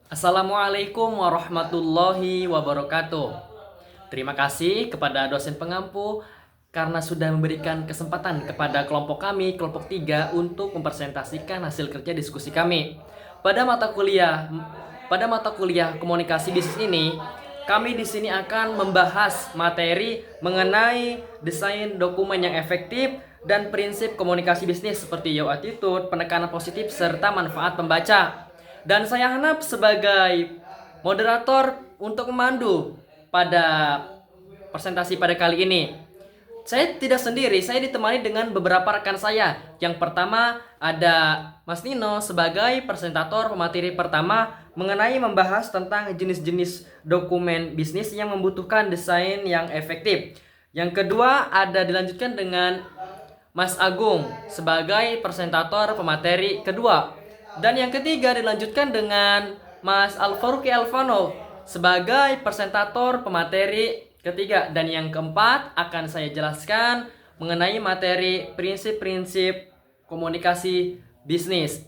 Assalamualaikum warahmatullahi wabarakatuh. Terima kasih kepada dosen pengampu karena sudah memberikan kesempatan kepada kelompok kami, kelompok 3, untuk mempresentasikan hasil kerja diskusi kami. Pada mata kuliah komunikasi bisnis ini, kami di sini akan membahas materi mengenai desain dokumen yang efektif dan prinsip komunikasi bisnis seperti yo attitude, penekanan positif, serta manfaat pembaca. Dan saya Hanap sebagai moderator untuk memandu pada presentasi pada kali ini. Saya tidak sendiri, saya ditemani dengan beberapa rekan saya. Yang pertama ada Mas Nino sebagai presentator pemateri pertama mengenai membahas tentang jenis-jenis dokumen bisnis yang membutuhkan desain yang efektif. Yang kedua ada dilanjutkan dengan Mas Agung sebagai presentator pemateri kedua. Dan yang ketiga dilanjutkan dengan Mas Alfaruqi Alvano sebagai presentator pemateri ketiga. Dan yang keempat akan saya jelaskan mengenai materi prinsip-prinsip komunikasi bisnis.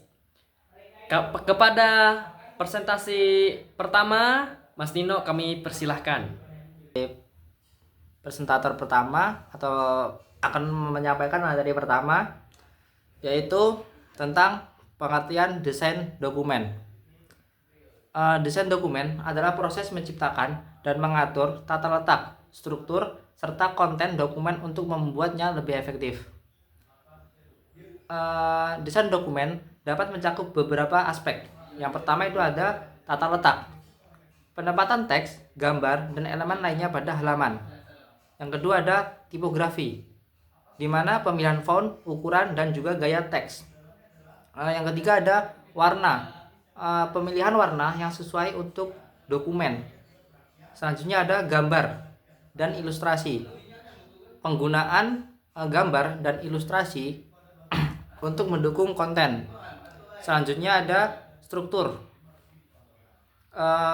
Kepada presentasi pertama, Mas Nino kami persilahkan. Presentator pertama atau akan menyampaikan materi pertama, yaitu tentang pengertian desain dokumen. Desain dokumen adalah proses menciptakan dan mengatur tata letak, struktur, serta konten dokumen untuk membuatnya lebih efektif. Desain dokumen dapat mencakup beberapa aspek. Yang pertama itu ada tata letak, penempatan teks, gambar, dan elemen lainnya pada halaman. Yang kedua ada tipografi, di mana pemilihan font, ukuran, dan juga gaya teks. Yang ketiga ada warna, pemilihan warna yang sesuai untuk dokumen. Selanjutnya ada gambar dan ilustrasi, penggunaan gambar dan ilustrasi untuk mendukung konten. Selanjutnya ada struktur,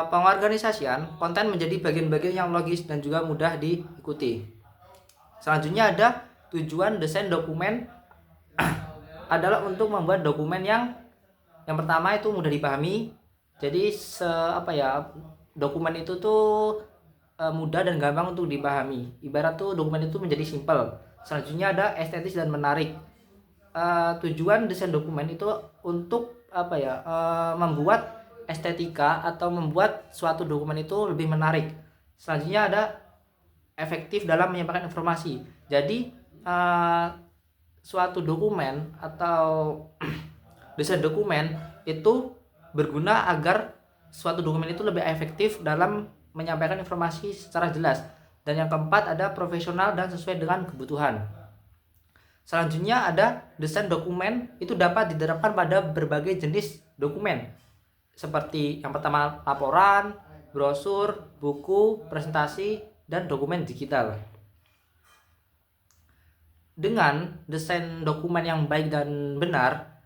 pengorganisasian konten menjadi bagian-bagian yang logis dan juga mudah diikuti. Selanjutnya ada tujuan desain dokumen adalah untuk membuat dokumen yang pertama itu mudah dipahami. Jadi dokumen itu tuh mudah dan gampang untuk dipahami. Ibarat tuh dokumen itu menjadi simpel. Selanjutnya ada estetis dan menarik. Tujuan desain dokumen itu untuk membuat estetika atau membuat suatu dokumen itu lebih menarik. Selanjutnya ada efektif dalam menyampaikan informasi. Jadi suatu dokumen atau desain dokumen itu berguna agar suatu dokumen itu lebih efektif dalam menyampaikan informasi secara jelas. Dan yang keempat ada profesional dan sesuai dengan kebutuhan. Selanjutnya ada desain dokumen itu dapat diterapkan pada berbagai jenis dokumen, seperti yang pertama laporan, brosur, buku, presentasi, dan dokumen digital. Dengan desain dokumen yang baik dan benar,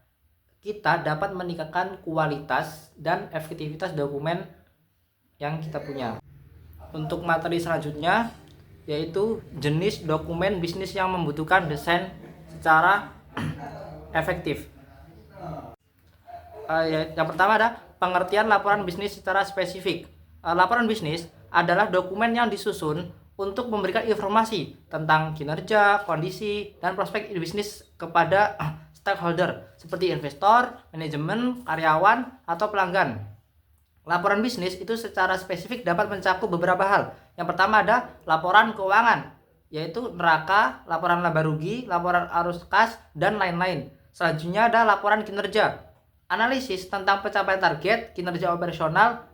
kita dapat meningkatkan kualitas dan efektivitas dokumen yang kita punya. Untuk materi selanjutnya yaitu jenis dokumen bisnis yang membutuhkan desain secara efektif. Yang pertama ada pengertian laporan bisnis secara spesifik. Laporan bisnis adalah dokumen yang disusun untuk memberikan informasi tentang kinerja, kondisi, dan prospek bisnis kepada stakeholder seperti investor, manajemen, karyawan, atau pelanggan. Laporan bisnis itu secara spesifik dapat mencakup beberapa hal. Yang pertama ada laporan keuangan, yaitu neraca, laporan laba rugi, laporan arus kas, dan lain-lain. Selanjutnya ada laporan kinerja, analisis tentang pencapaian target, kinerja operasional.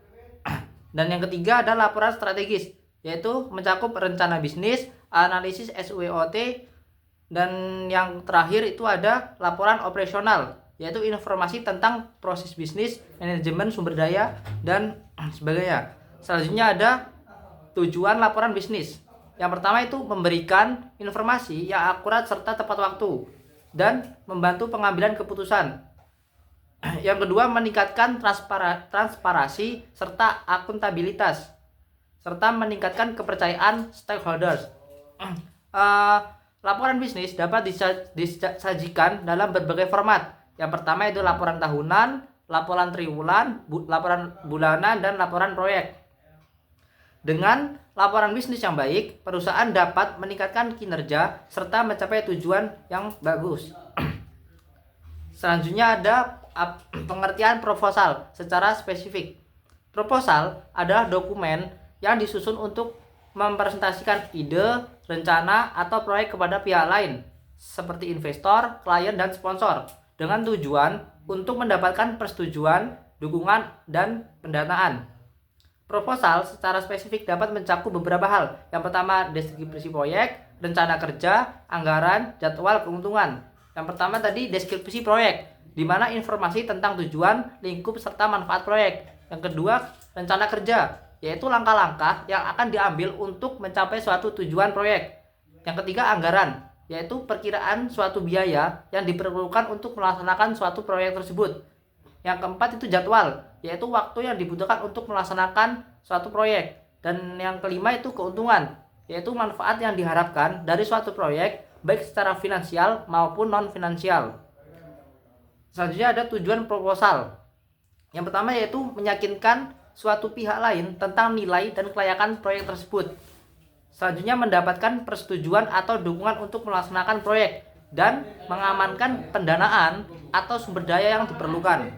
Dan yang ketiga ada laporan strategis, yaitu mencakup rencana bisnis, analisis SWOT. Dan yang terakhir itu ada laporan operasional, yaitu informasi tentang proses bisnis, manajemen sumber daya, dan sebagainya. Selanjutnya ada tujuan laporan bisnis. Yang pertama itu memberikan informasi yang akurat serta tepat waktu dan membantu pengambilan keputusan. Yang kedua meningkatkan transparansi serta akuntabilitas serta meningkatkan kepercayaan stakeholders. Laporan bisnis dapat disajikan dalam berbagai format. Yang pertama itu laporan tahunan, laporan triwulan, laporan bulanan, dan laporan proyek. Dengan laporan bisnis yang baik, perusahaan dapat meningkatkan kinerja serta mencapai tujuan yang bagus. Selanjutnya ada pengertian proposal secara spesifik. Proposal adalah dokumen yang disusun untuk mempresentasikan ide, rencana, atau proyek kepada pihak lain, seperti investor, klien, dan sponsor, dengan tujuan untuk mendapatkan persetujuan, dukungan, dan pendanaan. Proposal secara spesifik dapat mencakup beberapa hal. Yang pertama, deskripsi proyek, rencana kerja, anggaran, jadwal, keuntungan. Yang pertama tadi deskripsi proyek, di mana informasi tentang tujuan, lingkup, serta manfaat proyek. Yang kedua, rencana kerja, yaitu langkah-langkah yang akan diambil untuk mencapai suatu tujuan proyek. Yang ketiga, anggaran, yaitu perkiraan suatu biaya yang diperlukan untuk melaksanakan suatu proyek tersebut. Yang keempat itu jadwal, yaitu waktu yang dibutuhkan untuk melaksanakan suatu proyek. Dan yang kelima itu keuntungan, yaitu manfaat yang diharapkan dari suatu proyek, baik secara finansial maupun non-finansial. Selanjutnya ada tujuan proposal. Yang pertama yaitu meyakinkan suatu pihak lain tentang nilai dan kelayakan proyek tersebut. Selanjutnya mendapatkan persetujuan atau dukungan untuk melaksanakan proyek dan mengamankan pendanaan atau sumber daya yang diperlukan.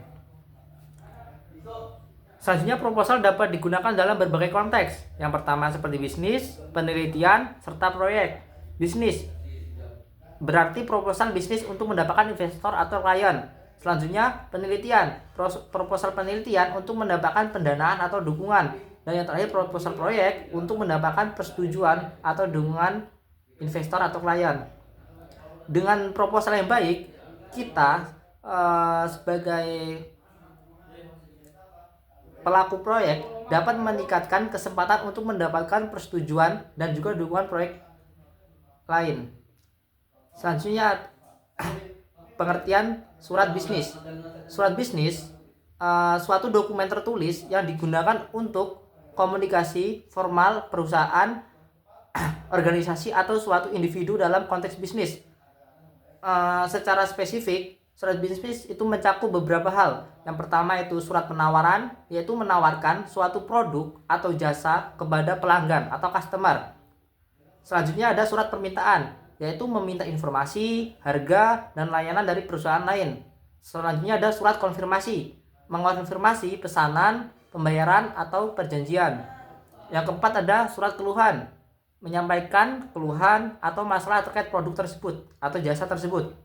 Selanjutnya proposal dapat digunakan dalam berbagai konteks. Yang pertama seperti bisnis, penelitian, serta proyek. Bisnis berarti proposal bisnis untuk mendapatkan investor atau klien. Selanjutnya penelitian, proposal penelitian untuk mendapatkan pendanaan atau dukungan. Dan yang terakhir proposal proyek untuk mendapatkan persetujuan atau dukungan investor atau klien. Dengan proposal yang baik, kita sebagai pelaku proyek dapat meningkatkan kesempatan untuk mendapatkan persetujuan dan juga dukungan proyek lain. Selanjutnya pengertian surat bisnis. Surat bisnis suatu dokumen tertulis yang digunakan untuk komunikasi formal perusahaan, organisasi, atau suatu individu dalam konteks bisnis. Secara spesifik, surat bisnis itu mencakup beberapa hal. Yang pertama itu surat penawaran, yaitu menawarkan suatu produk atau jasa kepada pelanggan atau customer. Selanjutnya ada surat permintaan, yaitu meminta informasi, harga, dan layanan dari perusahaan lain. Selanjutnya ada surat konfirmasi, mengonfirmasi pesanan, pembayaran, atau perjanjian. Yang keempat ada surat keluhan, menyampaikan keluhan atau masalah terkait produk tersebut atau jasa tersebut.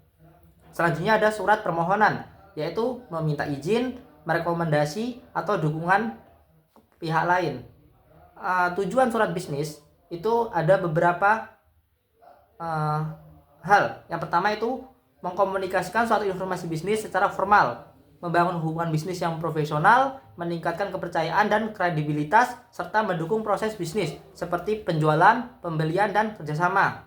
Selanjutnya ada surat permohonan, yaitu meminta izin, merekomendasi, atau dukungan pihak lain. Tujuan surat bisnis itu ada beberapa hal. Yang pertama itu mengkomunikasikan suatu informasi bisnis secara formal, membangun hubungan bisnis yang profesional, meningkatkan kepercayaan dan kredibilitas, serta mendukung proses bisnis seperti penjualan, pembelian, dan kerjasama.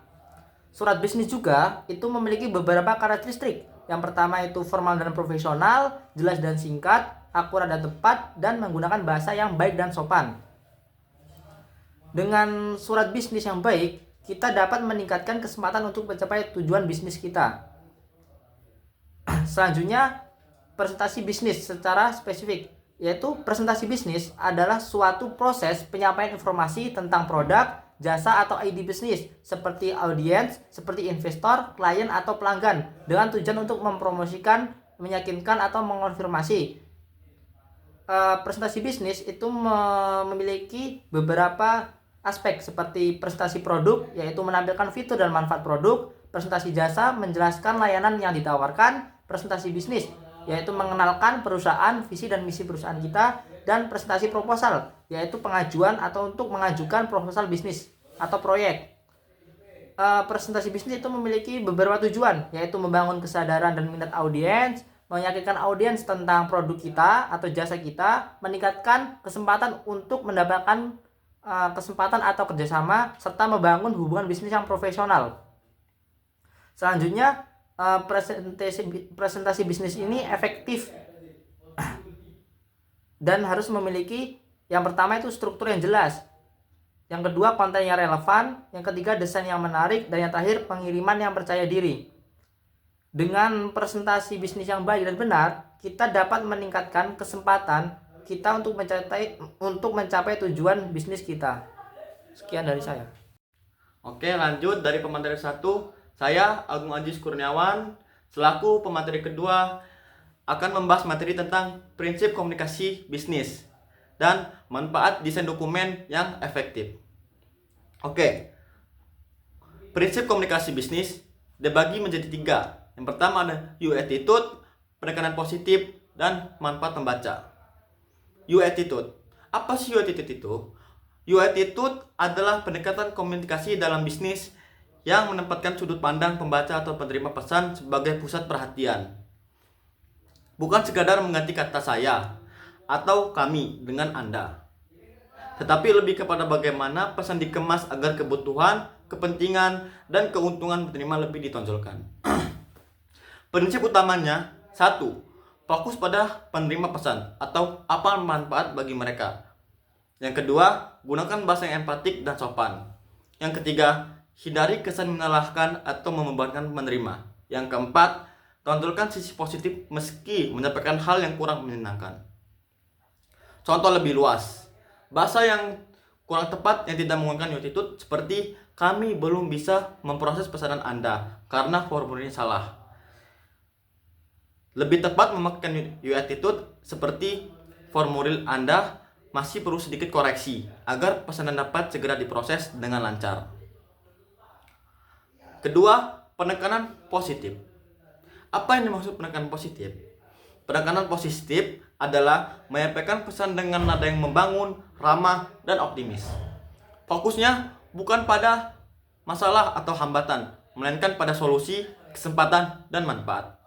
Surat bisnis juga itu memiliki beberapa karakteristik. Yang pertama itu formal dan profesional, jelas dan singkat, akurat dan tepat, dan menggunakan bahasa yang baik dan sopan. Dengan surat bisnis yang baik, kita dapat meningkatkan kesempatan untuk mencapai tujuan bisnis kita. Selanjutnya, presentasi bisnis secara spesifik, yaitu presentasi bisnis adalah suatu proses penyampaian informasi tentang produk, jasa, atau ide bisnis seperti audiens, seperti investor, klien, atau pelanggan dengan tujuan untuk mempromosikan, meyakinkan, atau mengonfirmasi. Presentasi bisnis itu memiliki beberapa aspek seperti presentasi produk, yaitu menampilkan fitur dan manfaat produk. Presentasi jasa menjelaskan layanan yang ditawarkan. Presentasi bisnis yaitu mengenalkan perusahaan, visi dan misi perusahaan kita. Dan presentasi proposal yaitu pengajuan atau untuk mengajukan proposal bisnis atau proyek. Presentasi bisnis itu memiliki beberapa tujuan, yaitu membangun kesadaran dan minat audiens, meyakinkan audiens tentang produk kita atau jasa kita, meningkatkan kesempatan untuk mendapatkan kesempatan atau kerjasama, serta membangun hubungan bisnis yang profesional. Selanjutnya, presentasi bisnis ini efektif dan harus memiliki, yang pertama itu struktur yang jelas, yang kedua konten yang relevan, yang ketiga desain yang menarik, dan yang terakhir pengiriman yang percaya diri. Dengan presentasi bisnis yang baik dan benar, kita dapat meningkatkan kesempatan kita untuk mencapai tujuan bisnis kita. Sekian dari saya. Oke, lanjut dari pemateri 1. Saya Agung Ajis Kurniawan selaku pemateri kedua akan membahas materi tentang prinsip komunikasi bisnis dan manfaat desain dokumen yang efektif. Oke, prinsip komunikasi bisnis dibagi menjadi 3. Yang pertama ada you attitude, penekanan positif, dan manfaat pembaca. You attitude. Apa sih you attitude itu? You attitude adalah pendekatan komunikasi dalam bisnis yang menempatkan sudut pandang pembaca atau penerima pesan sebagai pusat perhatian. Bukan sekadar mengganti kata saya atau kami dengan Anda, tetapi lebih kepada bagaimana pesan dikemas agar kebutuhan, kepentingan, dan keuntungan penerima lebih ditonjolkan. Prinsip utamanya, 1. Fokus pada penerima pesan atau apa manfaat bagi mereka. Yang kedua, gunakan bahasa yang empatik dan sopan. Yang ketiga, hindari kesan menyalahkan atau membebankan penerima. Yang keempat, tonjolkan sisi positif meski menyampaikan hal yang kurang menyenangkan. Contoh lebih luas, bahasa yang kurang tepat yang tidak menggunakan attitude seperti kami belum bisa memproses pesanan Anda karena formulirnya salah. Lebih tepat memakai attitude seperti formulir Anda masih perlu sedikit koreksi agar pesanan dapat segera diproses dengan lancar. Kedua, penekanan positif. Apa yang dimaksud penekanan positif? Penekanan positif adalah menyampaikan pesan dengan nada yang membangun, ramah, dan optimis. Fokusnya bukan pada masalah atau hambatan, melainkan pada solusi, kesempatan, dan manfaat.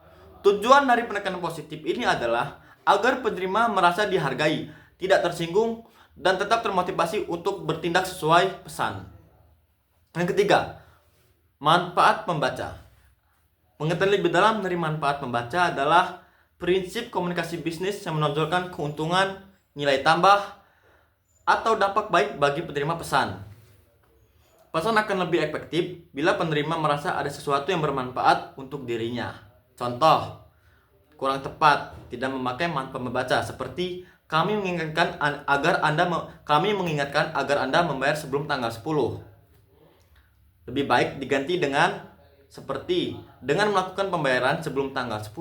Tujuan dari penekanan positif ini adalah agar penerima merasa dihargai, tidak tersinggung, dan tetap termotivasi untuk bertindak sesuai pesan. Yang ketiga, manfaat pembaca. Pengetahuan lebih dalam dari manfaat pembaca adalah prinsip komunikasi bisnis yang menonjolkan keuntungan, nilai tambah, atau dampak baik bagi penerima pesan. Pesan akan lebih efektif bila penerima merasa ada sesuatu yang bermanfaat untuk dirinya. Contoh, kurang tepat, tidak memakai manfaat membaca seperti kami mengingatkan agar Anda membayar sebelum tanggal 10. Lebih baik diganti dengan seperti dengan melakukan pembayaran sebelum tanggal 10,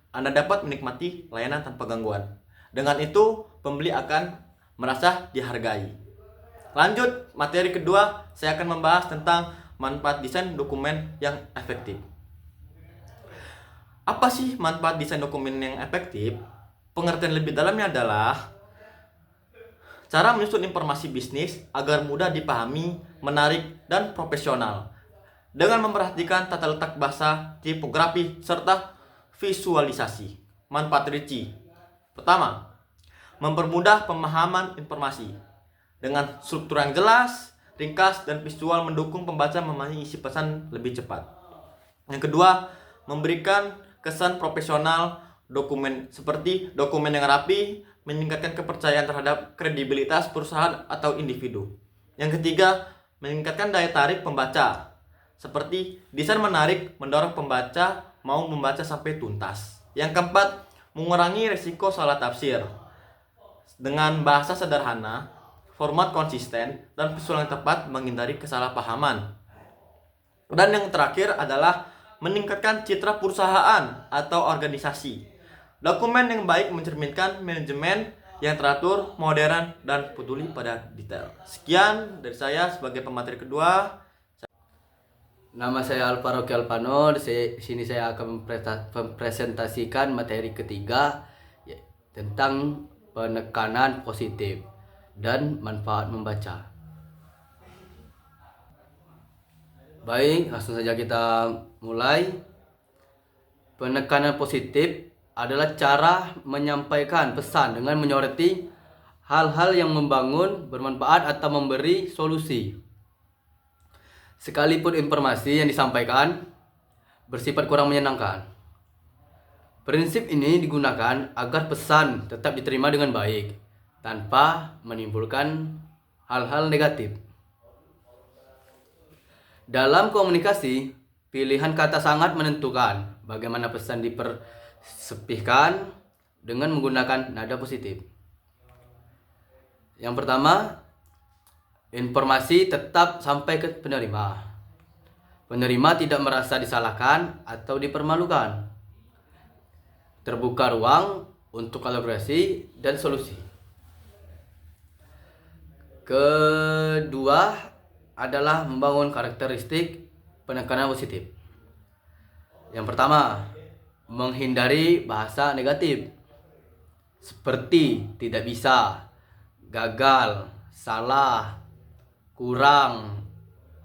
Anda dapat menikmati layanan tanpa gangguan. Dengan itu, pembeli akan merasa dihargai. Lanjut, materi kedua, saya akan membahas tentang manfaat desain dokumen yang efektif. Apa sih manfaat desain dokumen yang efektif? Pengertian lebih dalamnya adalah cara menyusun informasi bisnis agar mudah dipahami, menarik, dan profesional dengan memperhatikan tata letak bahasa, tipografi, serta visualisasi. Manfaat rinci. Pertama, mempermudah pemahaman informasi dengan struktur yang jelas, ringkas, dan visual mendukung pembaca memahami isi pesan lebih cepat. Yang kedua, memberikan kesan profesional seperti dokumen yang rapi, meningkatkan kepercayaan terhadap kredibilitas perusahaan atau individu. Yang ketiga, meningkatkan daya tarik pembaca, seperti desain menarik mendorong pembaca mau membaca sampai tuntas. Yang keempat, mengurangi risiko salah tafsir dengan bahasa sederhana, format konsisten, dan visual yang tepat menghindari kesalahpahaman. Dan yang terakhir adalah meningkatkan citra perusahaan atau organisasi. Dokumen yang baik mencerminkan manajemen yang teratur, modern, dan peduli pada detail. Sekian dari saya sebagai pemateri kedua. Nama saya Alvaro Alpano. Di sini saya akan mempresentasikan materi ketiga tentang penekanan positif dan manfaat membaca. Baik, langsung saja kita mulai. Penekanan positif adalah cara menyampaikan pesan dengan menyoroti hal-hal yang membangun, bermanfaat, atau memberi solusi. Sekalipun informasi yang disampaikan bersifat kurang menyenangkan. Prinsip ini digunakan agar pesan tetap diterima dengan baik, tanpa menimbulkan hal-hal negatif. Dalam komunikasi, pilihan kata sangat menentukan bagaimana pesan Sepihkan dengan menggunakan nada positif. Yang pertama, informasi tetap sampai ke penerima. Penerima tidak merasa disalahkan atau dipermalukan. Terbuka ruang untuk kolaborasi dan solusi. Kedua adalah membangun karakteristik penekanan positif. Yang pertama, menghindari bahasa negatif seperti tidak bisa, gagal, salah, kurang,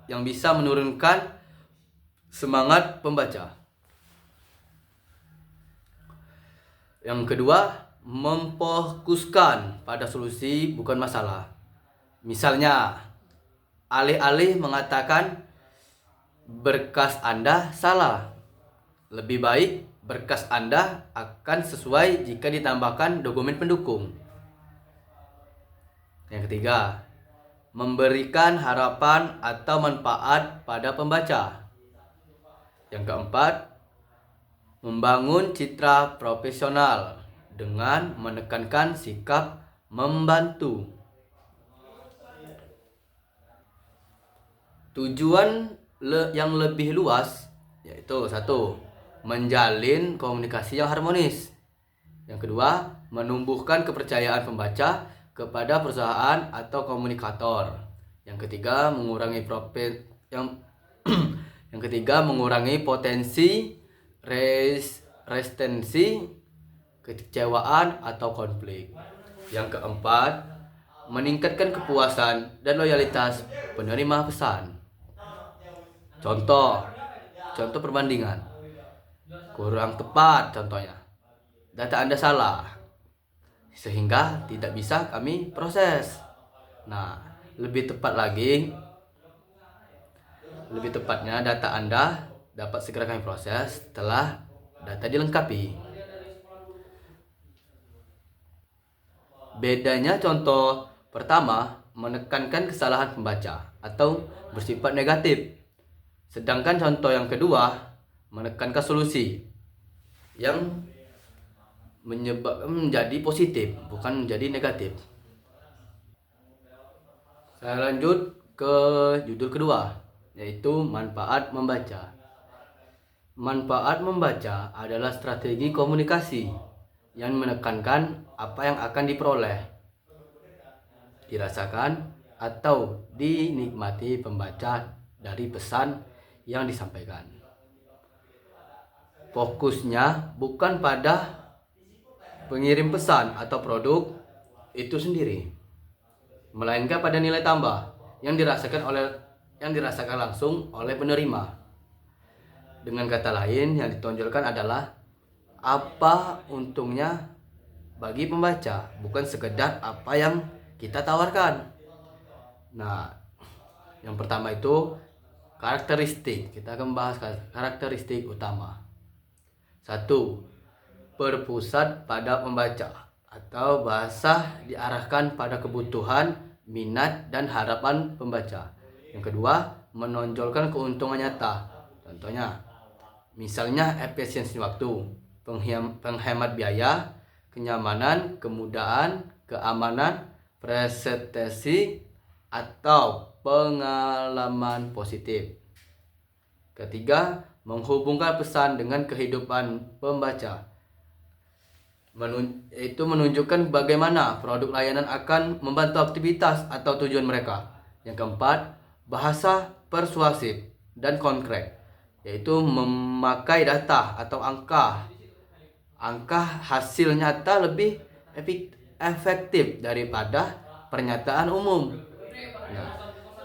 yang bisa menurunkan semangat pembaca. Yang kedua, memfokuskan pada solusi bukan masalah. Misalnya, alih-alih mengatakan berkas Anda salah, lebih baik berkas Anda akan sesuai jika ditambahkan dokumen pendukung. Yang ketiga, memberikan harapan atau manfaat pada pembaca. Yang keempat, membangun citra profesional dengan menekankan sikap membantu. Tujuan yang lebih luas yaitu satu, menjalin komunikasi yang harmonis. Yang kedua, menumbuhkan kepercayaan pembaca kepada perusahaan atau komunikator. Yang ketiga, yang ketiga, mengurangi potensi restensi, kekecewaan atau konflik. Yang keempat, meningkatkan kepuasan dan loyalitas penerima pesan. Contoh perbandingan. Kurang tepat contohnya. Data Anda salah, sehingga tidak bisa kami proses. Nah, lebih tepatnya data Anda dapat segera kami proses setelah data dilengkapi. Bedanya contoh pertama menekankan kesalahan pembaca atau bersifat negatif. Sedangkan contoh yang kedua menekankan solusi yang menjadi positif, bukan menjadi negatif. Saya lanjut ke judul kedua, yaitu manfaat membaca. Manfaat membaca adalah strategi komunikasi yang menekankan apa yang akan diperoleh, dirasakan, atau dinikmati pembaca dari pesan yang disampaikan. Fokusnya bukan pada pengirim pesan atau produk itu sendiri, melainkan pada nilai tambah yang dirasakan langsung oleh penerima. Dengan kata lain, yang ditonjolkan adalah apa untungnya bagi pembaca, bukan sekedar apa yang kita tawarkan. Nah, yang pertama itu karakteristik. Kita akan membahas karakteristik utama. 1. Berpusat pada pembaca atau bahasa diarahkan pada kebutuhan, minat, dan harapan pembaca. Yang kedua, menonjolkan keuntungan nyata. Contohnya, misalnya efisiensi waktu, penghemat biaya, kenyamanan, kemudahan, keamanan, presentasi, atau pengalaman positif. Ketiga, menghubungkan pesan dengan kehidupan pembaca. Itu menunjukkan bagaimana produk layanan akan membantu aktivitas atau tujuan mereka. Yang keempat, bahasa persuasif dan konkret, yaitu memakai data atau angka hasil nyata lebih efektif daripada pernyataan umum. Nah,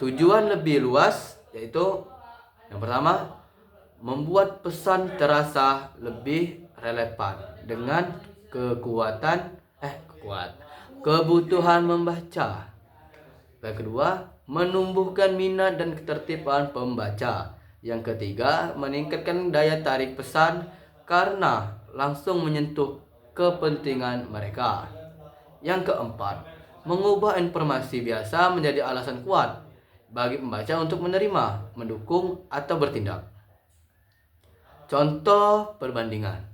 tujuan lebih luas yaitu yang pertama, membuat pesan terasa lebih relevan dengan kebutuhan membaca. Yang kedua, menumbuhkan minat dan ketertiban pembaca. Yang ketiga, meningkatkan daya tarik pesan karena langsung menyentuh kepentingan mereka. Yang keempat, mengubah informasi biasa menjadi alasan kuat bagi pembaca untuk menerima, mendukung, atau bertindak. Contoh perbandingan.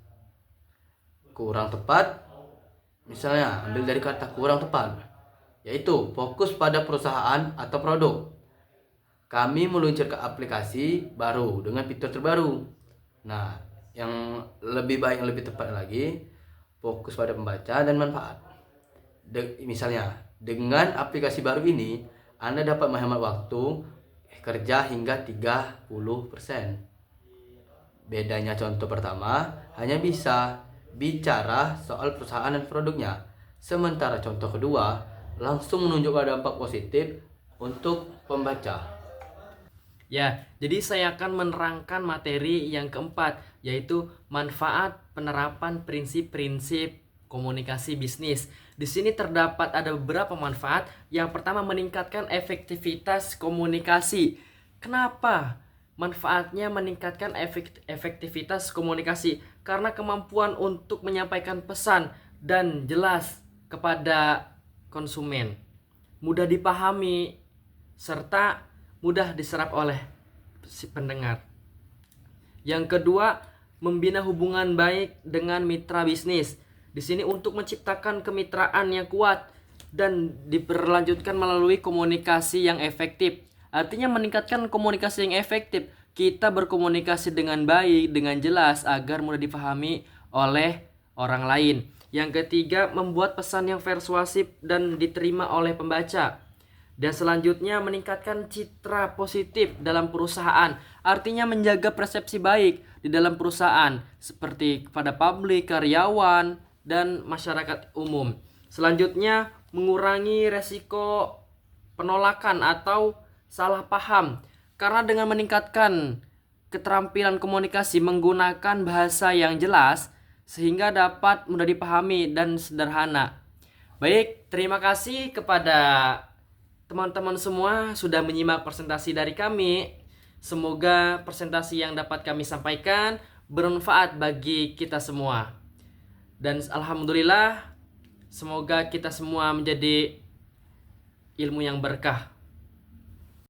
kurang tepat, misalnya ambil dari kata kurang tepat, yaitu fokus pada perusahaan atau produk. Kami meluncurkan aplikasi baru dengan fitur terbaru. Nah, yang lebih baik, yang lebih tepat lagi, fokus pada pembaca dan manfaat. Misalnya, dengan aplikasi baru ini, Anda dapat menghemat waktu kerja hingga 30%. Bedanya contoh pertama, hanya bisa bicara soal perusahaan dan produknya. Sementara contoh kedua, langsung menunjukkan dampak positif untuk pembaca. Ya, jadi saya akan menerangkan materi yang keempat, yaitu manfaat penerapan prinsip-prinsip komunikasi bisnis. Di sini terdapat ada beberapa manfaat. Yang pertama, meningkatkan efektivitas komunikasi. Kenapa? Manfaatnya meningkatkan efektivitas komunikasi karena kemampuan untuk menyampaikan pesan dan jelas kepada konsumen, mudah dipahami, serta mudah diserap oleh si pendengar. Yang kedua, membina hubungan baik dengan mitra bisnis. Di sini untuk menciptakan kemitraan yang kuat dan diberlanjutkan melalui komunikasi yang efektif. Artinya meningkatkan komunikasi yang efektif. Kita berkomunikasi dengan baik, dengan jelas agar mudah dipahami oleh orang lain. Yang ketiga, membuat pesan yang persuasif dan diterima oleh pembaca. Dan selanjutnya, meningkatkan citra positif dalam perusahaan. Artinya menjaga persepsi baik di dalam perusahaan seperti kepada publik, karyawan, dan masyarakat umum. Selanjutnya, mengurangi resiko penolakan atau salah paham. Karena dengan meningkatkan keterampilan komunikasi menggunakan bahasa yang jelas sehingga dapat mudah dipahami dan sederhana. Baik, terima kasih kepada teman-teman semua sudah menyimak presentasi dari kami. Semoga presentasi yang dapat kami sampaikan bermanfaat bagi kita semua. Dan alhamdulillah, semoga kita semua menjadi ilmu yang berkah.